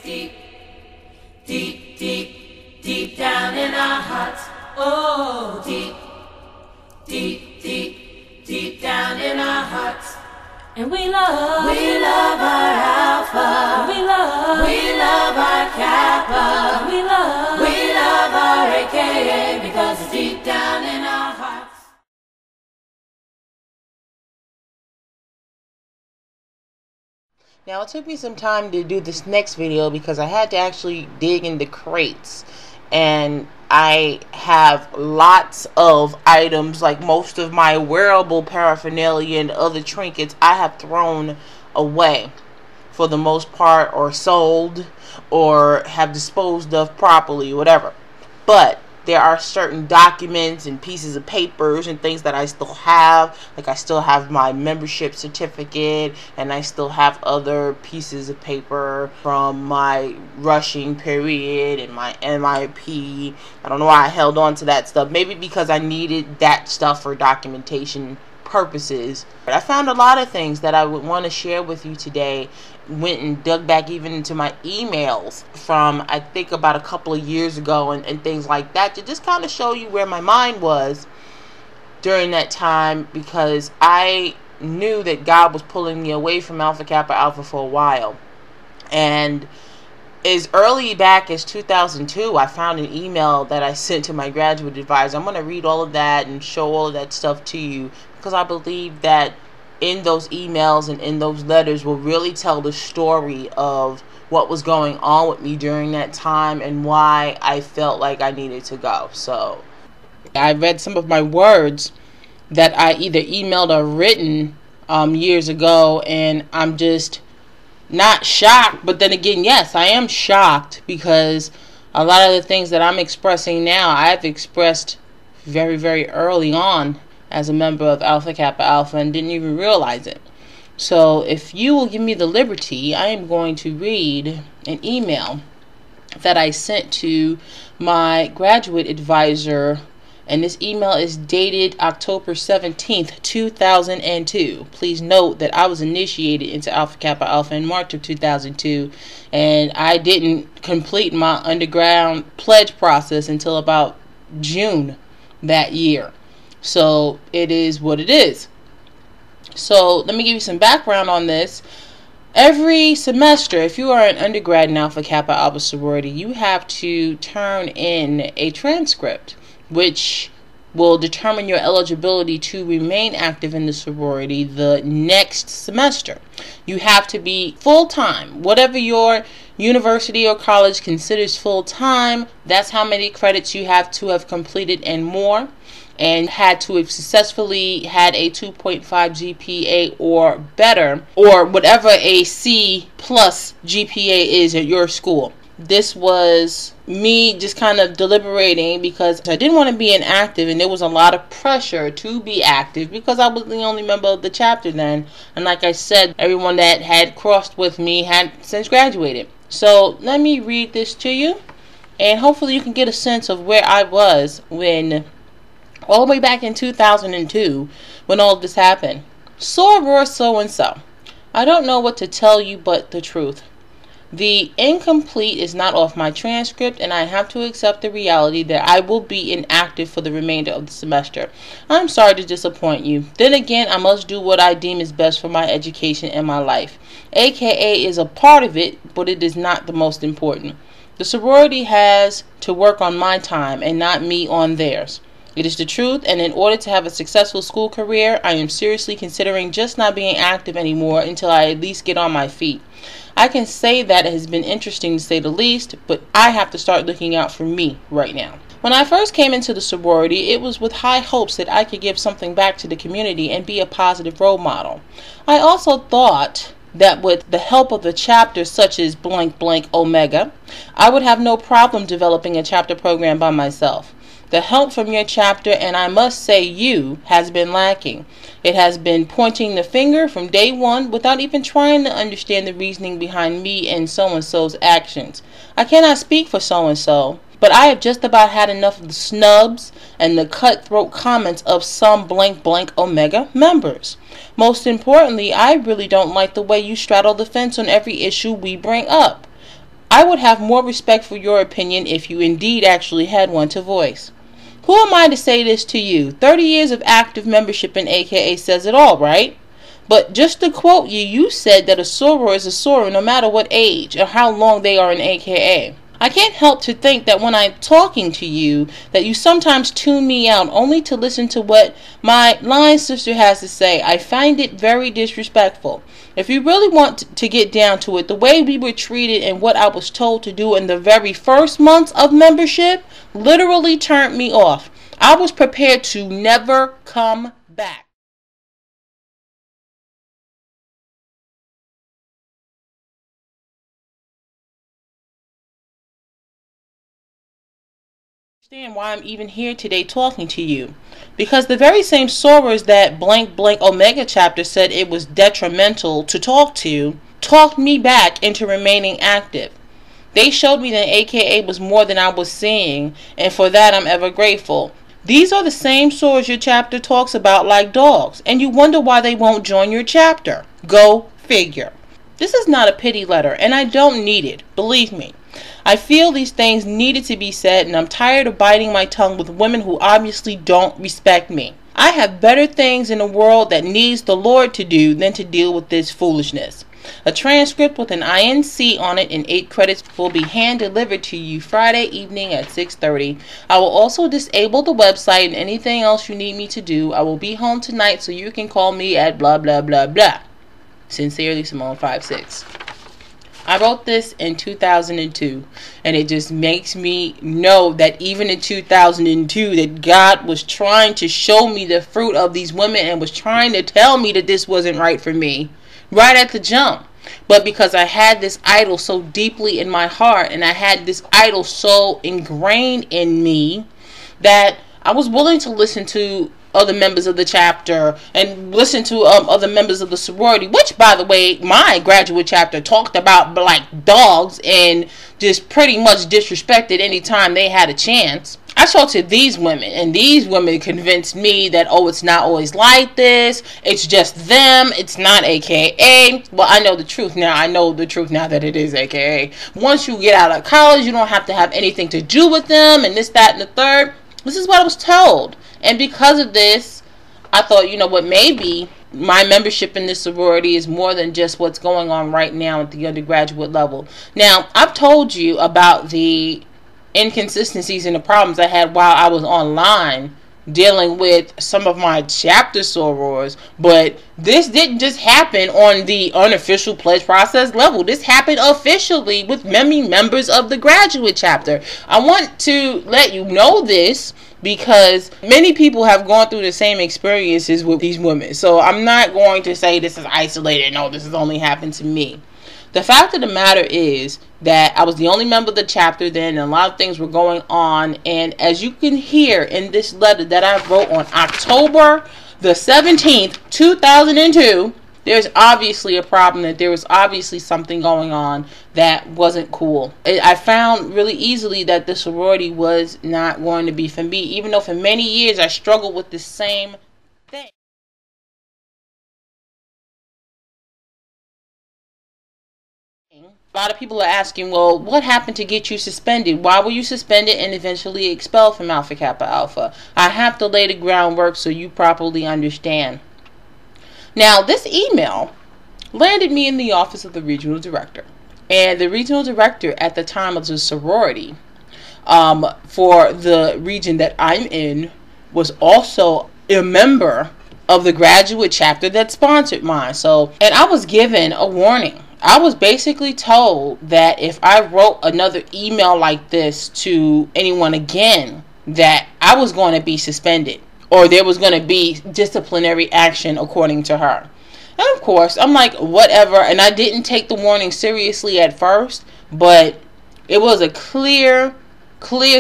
deep, deep, deep, deep down in our hearts. Oh, deep, deep, deep, deep down in our hearts. And we love our Alpha. We love our Kappa. We love our AKA because it's deep down in our hearts. Now, it took me some time to do this next video because I had to actually dig in the crates, and I have lots of items, like most of my wearable paraphernalia and other trinkets I have thrown away for the most part, or sold, or have disposed of properly, whatever. But there are certain documents and pieces of papers and things that I still have. Like, I still have my membership certificate, and I still have other pieces of paper from my rushing period and my MIP. I don't know why I held on to that stuff. Maybe because I needed that stuff for documentation purposes. But I found a lot of things that I would want to share with you today. Went and dug back even into my emails from, I think, about a couple of years ago, and things like that, to just kind of show you where my mind was during that time, because I knew that God was pulling me away from Alpha Kappa Alpha for a while. And as early back as 2002, I found an email that I sent to my graduate advisor. I'm going to read all of that and show all of that stuff to you, because I believe that in those emails and in those letters will really tell the story of what was going on with me during that time and why I felt like I needed to go. So I read some of my words that I either emailed or written years ago, and I'm just not shocked. But then again, yes, I am shocked, because a lot of the things that I'm expressing now, I've expressed very, very early on as a member of Alpha Kappa Alpha and didn't even realize it. So if you will give me the liberty, I am going to read an email that I sent to my graduate advisor, and this email is dated October 17th, 2002. Please note that I was initiated into Alpha Kappa Alpha in March of 2002, and I didn't complete my underground pledge process until about June that year. So it is what it is. So let me give you some background on this. Every semester, if you are an undergrad in Alpha Kappa Alpha sorority, you have to turn in a transcript, which will determine your eligibility to remain active in the sorority the next semester. You have to be full-time. Whatever your university or college considers full-time, that's how many credits you have to have completed and more, and had to have successfully had a 2.5 GPA or better, or whatever a C plus GPA is at your school. This was me just kind of deliberating, because I didn't want to be inactive, and there was a lot of pressure to be active because I was the only member of the chapter then. And like I said, everyone that had crossed with me had since graduated. So let me read this to you, and hopefully you can get a sense of where I was when, all the way back in 2002, when all of this happened. Soror so-and-so. I don't know what to tell you but the truth. The incomplete is not off my transcript, and I have to accept the reality that I will be inactive for the remainder of the semester. I'm sorry to disappoint you. Then again, I must do what I deem is best for my education and my life. AKA is a part of it, but it is not the most important. The sorority has to work on my time and not me on theirs. It is the truth, and in order to have a successful school career, I am seriously considering just not being active anymore until I at least get on my feet. I can say that it has been interesting to say the least, but I have to start looking out for me right now. When I first came into the sorority, it was with high hopes that I could give something back to the community and be a positive role model. I also thought that with the help of the chapters such as blank blank Omega, I would have no problem developing a chapter program by myself. The help from your chapter, and I must say you, has been lacking. It has been pointing the finger from day one without even trying to understand the reasoning behind me and so-and-so's actions. I cannot speak for so-and-so, but I have just about had enough of the snubs and the cutthroat comments of some blank blank Omega members. Most importantly, I really don't like the way you straddle the fence on every issue we bring up. I would have more respect for your opinion if you indeed actually had one to voice. Who am I to say this to you? 30 years of active membership in AKA says it all, right? But just to quote you, you said that a soror is a soror no matter what age or how long they are in AKA. I can't help to think that when I'm talking to you, that you sometimes tune me out only to listen to what my line sister has to say. I find it very disrespectful. If you really want to get down to it, the way we were treated and what I was told to do in the very first months of membership literally turned me off. I was prepared to never come back. Understand why I'm even here today talking to you, because the very same sorors that blank blank Omega chapter said it was detrimental to talk to talked me back into remaining active. They showed me that AKA was more than I was seeing, and for that I'm ever grateful. These are the same sorors your chapter talks about like dogs, and you wonder why they won't join your chapter. Go figure. This is not a pity letter, and I don't need it, believe me. I feel these things needed to be said, and I'm tired of biting my tongue with women who obviously don't respect me. I have better things in the world that needs the Lord to do than to deal with this foolishness. A transcript with an INC on it and 8 credits will be hand-delivered to you Friday evening at 6:30. I will also disable the website and anything else you need me to do. I will be home tonight, so you can call me at blah blah blah blah. Sincerely, Simone56. I wrote this in 2002, and it just makes me know that even in 2002 that God was trying to show me the fruit of these women and was trying to tell me that this wasn't right for me right at the jump. But because I had this idol so deeply in my heart, and I had this idol so ingrained in me, that I was willing to listen to other members of the chapter and listen to other members of the sorority, which, by the way, my graduate chapter talked about like dogs and just pretty much disrespected anytime they had a chance. I talked to these women, and these women convinced me that, oh, it's not always like this, it's just them, it's not AKA. Well, I know the truth now. I know the truth now that it is AKA. Once you get out of college, you don't have to have anything to do with them, and this, that, and the third. This is what I was told. And because of this, I thought, you know what, maybe my membership in this sorority is more than just what's going on right now at the undergraduate level. Now, I've told you about the inconsistencies and the problems I had while I was online dealing with some of my chapter sorors, but this didn't just happen on the unofficial pledge process level. This happened officially with many members of the graduate chapter. I want to let you know this because many people have gone through the same experiences with these women. So I'm not going to say this is isolated. No, this has only happened to me. The fact of the matter is that I was the only member of the chapter then, and a lot of things were going on. And as you can hear in this letter that I wrote on October the 17th, 2002, there's obviously a problem, that there was obviously something going on that wasn't cool. I found really easily that the sorority was not going to be for me, even though for many years I struggled with the same thing. A lot of people are asking, well, what happened to get you suspended? Why were you suspended and eventually expelled from Alpha Kappa Alpha? I have to lay the groundwork so you properly understand. Now, this email landed me in the office of the regional director. And the regional director at the time of the sorority for the region that I'm in was also a member of the graduate chapter that sponsored mine. And I was given a warning. I was basically told that if I wrote another email like this to anyone again, that I was going to be suspended, or there was going to be disciplinary action according to her. And of course, I'm like, whatever. And I didn't take the warning seriously at first, but it was a clear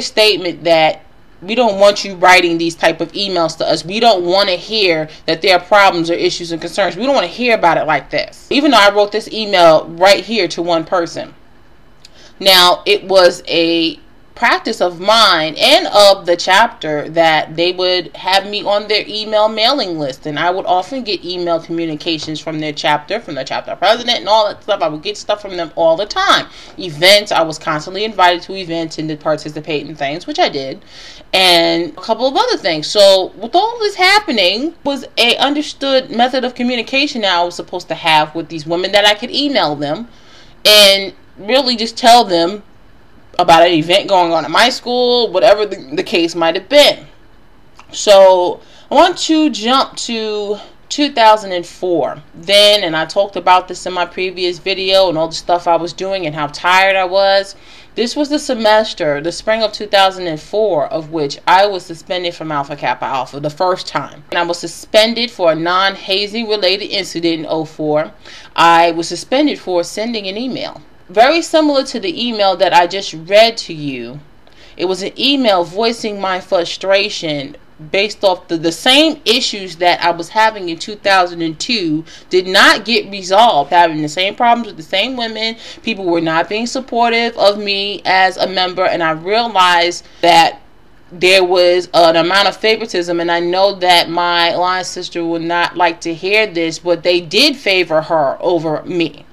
statement that we don't want you writing these type of emails to us. We don't want to hear that there are problems or issues and concerns. We don't want to hear about it like this. Even though I wrote this email right here to one person. Now, it was a practice of mine and of the chapter that they would have me on their email mailing list, and I would often get email communications from their chapter president and all that stuff. I would get stuff from them all the time. Events, I was constantly invited to events and to participate in things, which I did, and a couple of other things. So with all this happening was a understood method of communication that I was supposed to have with these women, that I could email them and really just tell them about an event going on at my school, whatever the case might have been. So I want to jump to 2004 then, and I talked about this in my previous video and all the stuff I was doing and how tired I was. This was the semester, the spring of 2004, of which I was suspended from Alpha Kappa Alpha the first time. And I was suspended for a non-hazing related incident in 2004. I was suspended for sending an email. Very similar to the email that I just read to you. It was an email voicing my frustration based off the same issues that I was having in 2002 did not get resolved. Having the same problems with the same women. People were not being supportive of me as a member, and I realized that there was an amount of favoritism, and I know that my line sister would not like to hear this, but they did favor her over me.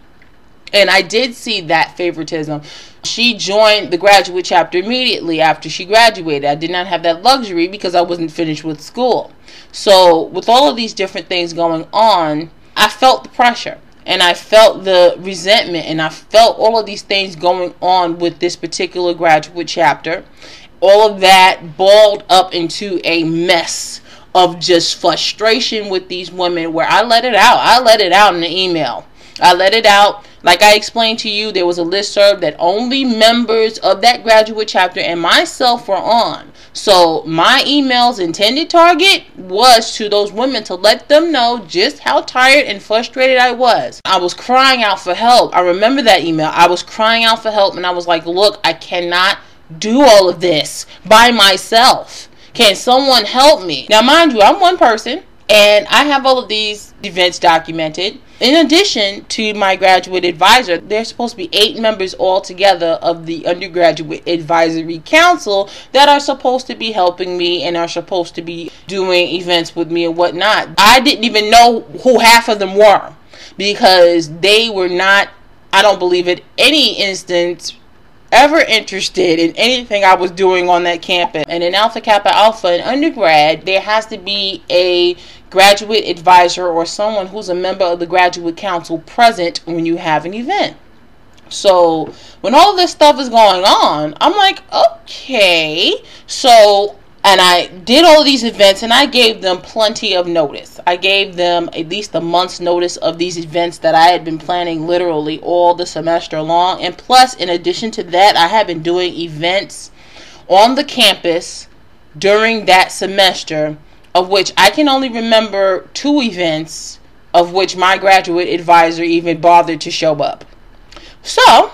And I did see that favoritism. She joined the graduate chapter immediately after she graduated. I did not have that luxury because I wasn't finished with school. So with all of these different things going on, I felt the pressure. And I felt the resentment. And I felt all of these things going on with this particular graduate chapter. All of that balled up into a mess of just frustration with these women, where I let it out. I let it out in the email. I let it out. Like I explained to you, there was a listserv that only members of that graduate chapter and myself were on. So my email's intended target was to those women, to let them know just how tired and frustrated I was. I was crying out for help. I remember that email. I was crying out for help, and I was like, look, I cannot do all of this by myself. Can someone help me? Now, mind you, I'm one person, and I have all of these events documented. In addition to my graduate advisor, there's supposed to be 8 members altogether of the undergraduate advisory council that are supposed to be helping me and are supposed to be doing events with me and whatnot. I didn't even know who half of them were, because they were not, I don't believe at any instance, ever interested in anything I was doing on that campus. And in Alpha Kappa Alpha in undergrad, there has to be a graduate advisor or someone who's a member of the graduate council present when you have an event. So when all this stuff is going on, I'm like, okay. So, and I did all of these events, and I gave them plenty of notice. I gave them at least a month's notice of these events that I had been planning literally all the semester long. And plus, in addition to that, I have been doing events on the campus during that semester, of which I can only remember 2 events of which my graduate advisor even bothered to show up. So,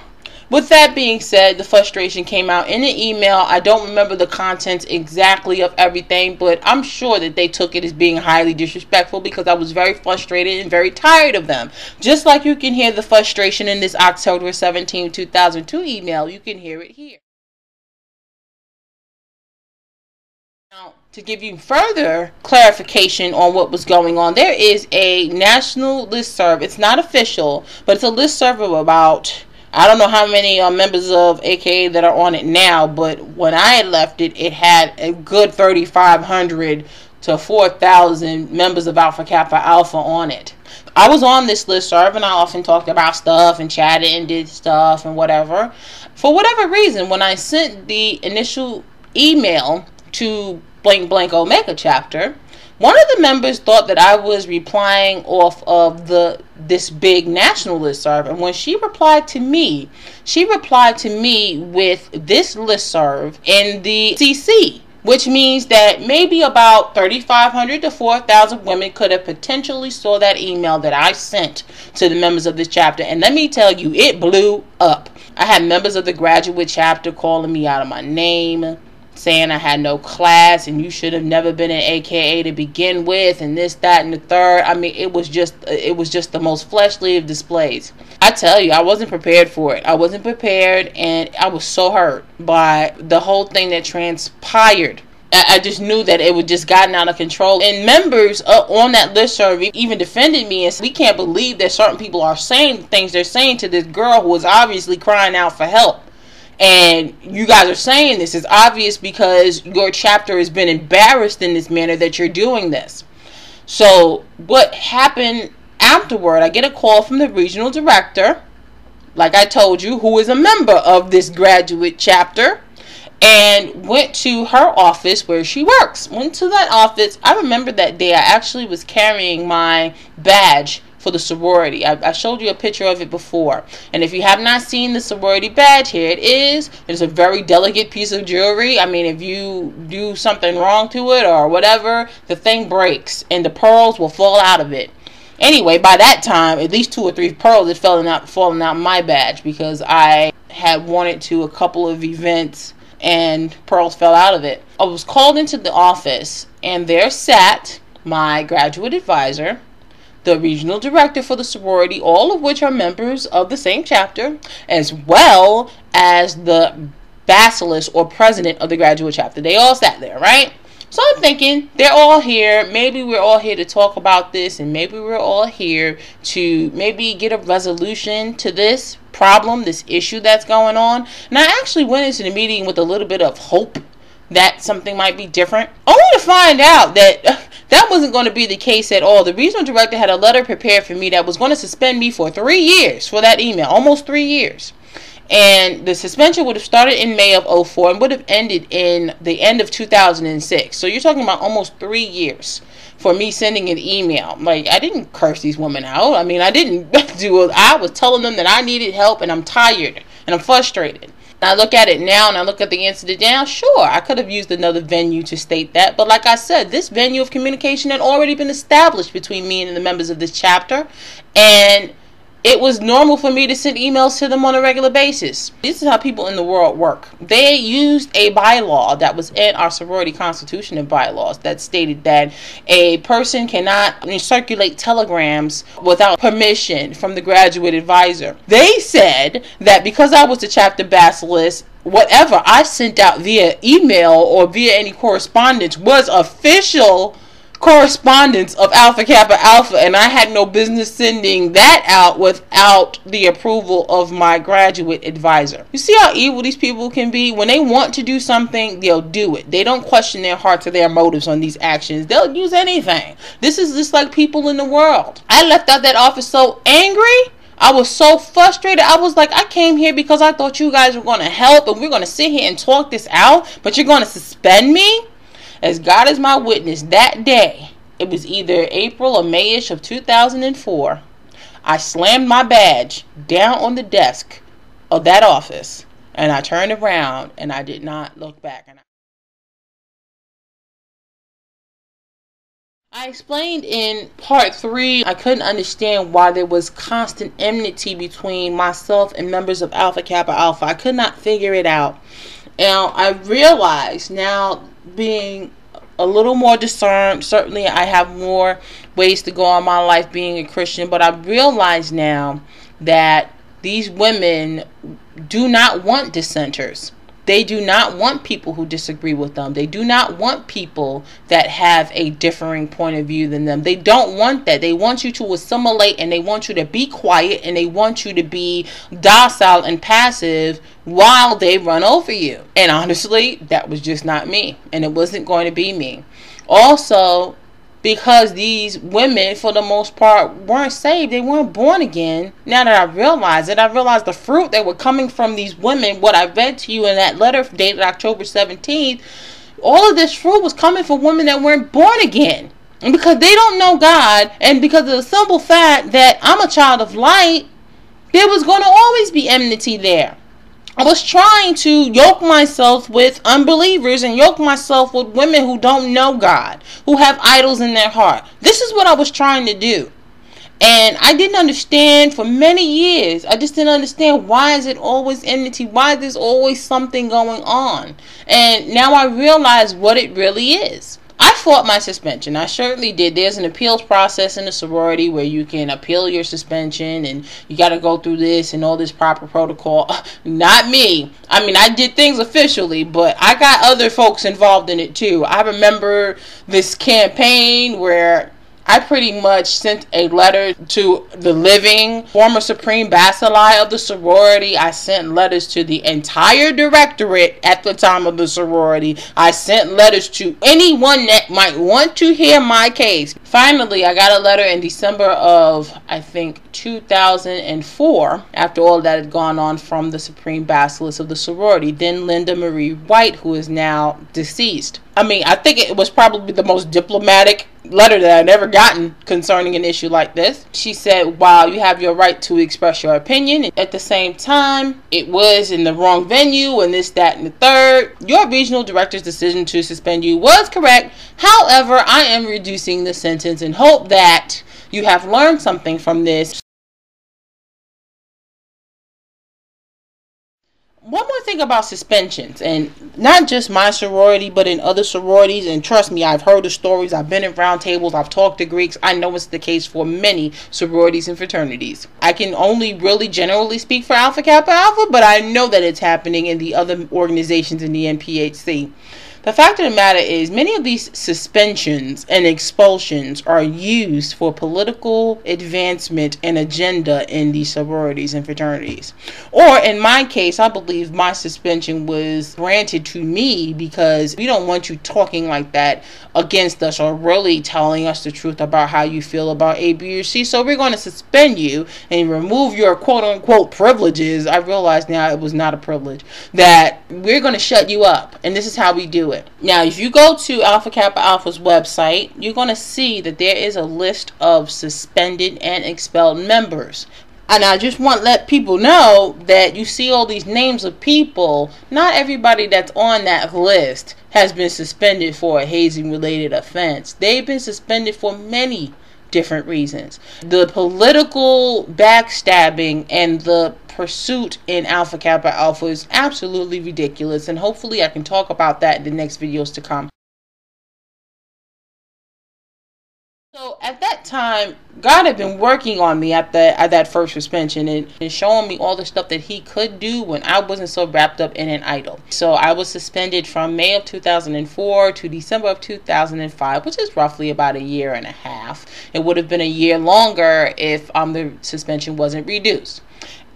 with that being said, the frustration came out in the email. I don't remember the contents exactly of everything, but I'm sure that they took it as being highly disrespectful, because I was very frustrated and very tired of them. Just like you can hear the frustration in this October 17, 2002 email, you can hear it here. Now, to give you further clarification on what was going on, there is a national listserv. It's not official, but it's a listserv of about, I don't know how many members of AKA that are on it now, but when I had left it, it had a good 3,500 to 4,000 members of Alpha Kappa Alpha on it. I was on this listserv, and I often talked about stuff and chatted and did stuff and whatever. For whatever reason, when I sent the initial email to blank blank Omega chapter, one of the members thought that I was replying off of this big national listserv, and when she replied to me with this listserv in the CC, which means that maybe about 3,500 to 4,000 women could have potentially saw that email that I sent to the members of this chapter. And let me tell you, it blew up. I had members of the graduate chapter calling me out of my name, saying I had no class and you should have never been an AKA to begin with, and this, that, and the third. I mean, it was just the most fleshly of displays. I tell you, I wasn't prepared for it. I wasn't prepared, and I was so hurt by the whole thing that transpired. I just knew that it would just gotten out of control. And members on that listserv even defended me and said, we can't believe that certain people are saying things they're saying to this girl who is obviously crying out for help. And you guys are saying this is obvious because your chapter has been embarrassed in this manner that you're doing this. So what happened afterward, I get a call from the regional director, like I told you, who is a member of this graduate chapter, and went to her office where she works. Went to that office. I remember that day I actually was carrying my badge for the sorority. I showed you a picture of it before. And if you have not seen the sorority badge, here it is. It's a very delicate piece of jewelry. I mean, if you do something wrong to it or whatever, the thing breaks and the pearls will fall out of it. Anyway, by that time, at least 2 or 3 pearls had fallen out my badge because I had worn it to a couple of events and pearls fell out of it. I was called into the office, and there sat my graduate advisor, the regional director for the sorority, all of which are members of the same chapter, as well as the Basileus or president of the graduate chapter. They all sat there, right? So I'm thinking, they're all here. Maybe we're all here to talk about this, and maybe we're all here to maybe get a resolution to this problem, this issue that's going on. And I actually went into the meeting with a little bit of hope that something might be different, only to find out that that wasn't going to be the case at all. The regional director had a letter prepared for me that was going to suspend me for 3 years for that email, almost 3 years. And the suspension would have started in May of 2004 and would have ended in the end of 2006. So you're talking about almost 3 years for me sending an email. Like, I didn't curse these women out. I mean, I didn't do it. I was telling them that I needed help and I'm tired and I'm frustrated. And I look at it now and I look at the incident now. Sure, I could have used another venue to state that. But like I said, this venue of communication had already been established between me and the members of this chapter. And it was normal for me to send emails to them on a regular basis. This is how people in the world work. They used a bylaw that was in our sorority constitution and bylaws that stated that a person cannot circulate telegrams without permission from the graduate advisor. They said that because I was the chapter Basileus, whatever I sent out via email or via any correspondence was official correspondence of Alpha Kappa Alpha, and I had no business sending that out without the approval of my graduate advisor. You see how evil these people can be? When they want to do something, they'll do it. They don't question their hearts or their motives on these actions. They'll use anything. This is just like people in the world. I left out that office so angry. I was so frustrated. I was like, I came here because I thought you guys were going to help and we're going to sit here and talk this out, but you're going to suspend me? As God is my witness, that day, it was either April or May-ish of 2004, I slammed my badge down on the desk of that office, and I turned around, and I did not look back. I explained in part 3, I couldn't understand why there was constant enmity between myself and members of Alpha Kappa Alpha. I could not figure it out. Now, I realize now, being a little more discerned, certainly I have more ways to go in my life being a Christian, but I realize now that these women do not want dissenters. They do not want people who disagree with them. They do not want people that have a differing point of view than them. They don't want that. They want you to assimilate, and they want you to be quiet, and they want you to be docile and passive while they run over you. And honestly, that was just not me, and it wasn't going to be me. Also, because these women, for the most part, weren't saved. They weren't born again. Now that I realize it, I realize the fruit that were coming from these women, what I read to you in that letter dated October 17th, all of this fruit was coming from women that weren't born again. And because they don't know God, and because of the simple fact that I'm a child of light, there was going to always be enmity there. I was trying to yoke myself with unbelievers and yoke myself with women who don't know God, who have idols in their heart. This is what I was trying to do. And I didn't understand for many years. I just didn't understand, why is it always enmity? Why is there always something going on? And now I realize what it really is. I fought my suspension. I certainly did. There's an appeals process in the sorority where you can appeal your suspension, and you got to go through this and all this proper protocol. Not me. I mean, I did things officially, but I got other folks involved in it too. I remember this campaign where I pretty much sent a letter to the living former Supreme Basileus of the sorority. I sent letters to the entire Directorate at the time of the sorority. I sent letters to anyone that might want to hear my case. Finally, I got a letter in December of, I think, 2004, after all that had gone on, from the Supreme Basileus of the sorority, then Linda Marie White, who is now deceased. I mean, I think it was probably the most diplomatic letter that I'd ever gotten concerning an issue like this. She said, while you have your right to express your opinion, at the same time, it was in the wrong venue and this, that, and the third. Your regional director's decision to suspend you was correct. However, I am reducing the sentence and hope that you have learned something from this. One more thing about suspensions, and not just my sorority, but in other sororities, and trust me, I've heard the stories, I've been in round tables, I've talked to Greeks, I know it's the case for many sororities and fraternities. I can only really generally speak for Alpha Kappa Alpha, but I know that it's happening in the other organizations in the NPHC. The fact of the matter is, many of these suspensions and expulsions are used for political advancement and agenda in these sororities and fraternities. Or in my case, I believe my suspension was granted to me because we don't want you talking like that against us or really telling us the truth about how you feel about A, B, or C. So we're going to suspend you and remove your quote-unquote privileges. I realize now it was not a privilege. That we're going to shut you up. And this is how we do it. Now, if you go to Alpha Kappa Alpha's website, you're going to see that there is a list of suspended and expelled members. And I just want to let people know that you see all these names of people. Not everybody that's on that list has been suspended for a hazing-related offense. They've been suspended for many different reasons. The political backstabbing and the pursuit in Alpha Kappa Alpha is absolutely ridiculous, and hopefully I can talk about that in the next videos to come. So at that time, God had been working on me at that first suspension and showing me all the stuff that he could do when I wasn't so wrapped up in an idol. So I was suspended from May of 2004 to December of 2005, which is roughly about a year and a half. It would have been a year longer if the suspension wasn't reduced.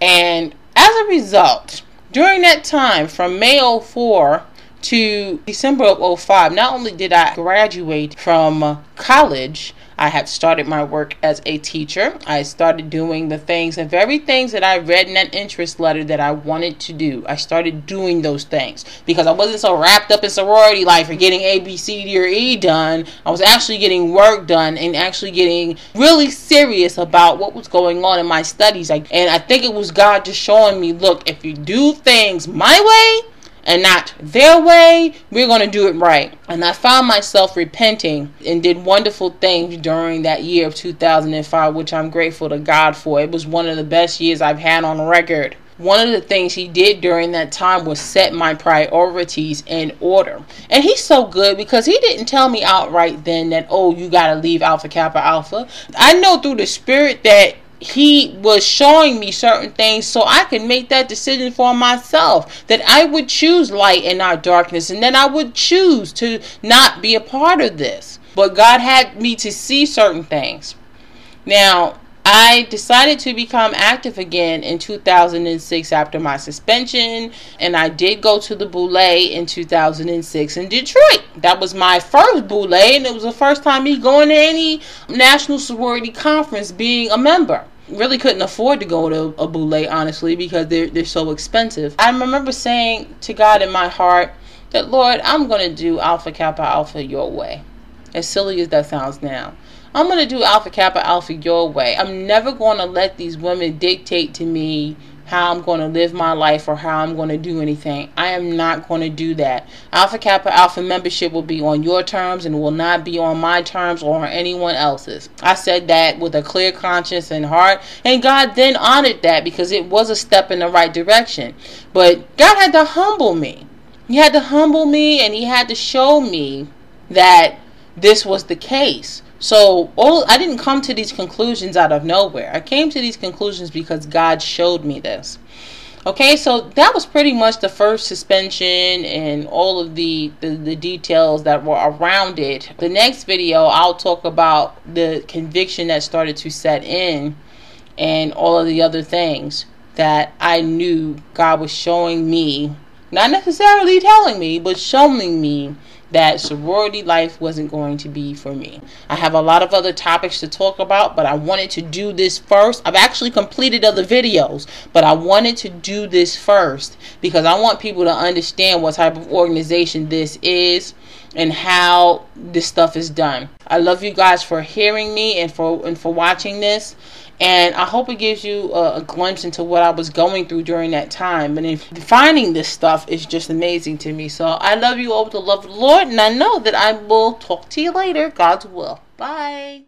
And as a result, during that time, from May 04 to December of 05, not only did I graduate from college, I had started my work as a teacher. I started doing the very things that I read in that interest letter that I wanted to do. I started doing those things because I wasn't so wrapped up in sorority life or getting A, B, C, D, or E done. I was actually getting work done and actually getting really serious about what was going on in my studies. And I think it was God just showing me, look, if you do things my way and not their way, we're going to do it right. And I found myself repenting and did wonderful things during that year of 2005, which I'm grateful to God for. It was one of the best years I've had on record. One of the things he did during that time was set my priorities in order. And he's so good because he didn't tell me outright then that, oh, you got to leave Alpha Kappa Alpha. I know through the Spirit that he was showing me certain things so I could make that decision for myself, that I would choose light and not darkness, and then I would choose to not be a part of this. But God had me to see certain things. Now, I decided to become active again in 2006 after my suspension, and I did go to the Boule in 2006 in Detroit. That was my first Boule, and it was the first time me going to any national sorority conference being a member. Really couldn't afford to go to a Boule, honestly, because they're so expensive. I remember saying to God in my heart that, Lord, I'm going to do Alpha Kappa Alpha your way. As silly as that sounds now. I'm going to do Alpha Kappa Alpha your way. I'm never going to let these women dictate to me how I'm going to live my life or how I'm going to do anything. I am not going to do that. Alpha Kappa Alpha membership will be on your terms and will not be on my terms or on anyone else's. I said that with a clear conscience and heart, and God then honored that because it was a step in the right direction. But God had to humble me. He had to humble me, and he had to show me that this was the case. So I didn't come to these conclusions out of nowhere. I came to these conclusions because God showed me this. Okay, so that was pretty much the first suspension and all of the details that were around it. The next video, I'll talk about the conviction that started to set in and all of the other things that I knew God was showing me. Not necessarily telling me, but showing me that sorority life wasn't going to be for me. I have a lot of other topics to talk about, but I wanted to do this first. I've actually completed other videos, but I wanted to do this first because I want people to understand what type of organization this is and how this stuff is done. I love you guys for hearing me and for watching this. And I hope it gives you a glimpse into what I was going through during that time. And finding this stuff is just amazing to me. So I love you all with the love of the Lord. And I know that I will talk to you later. God's will. Bye.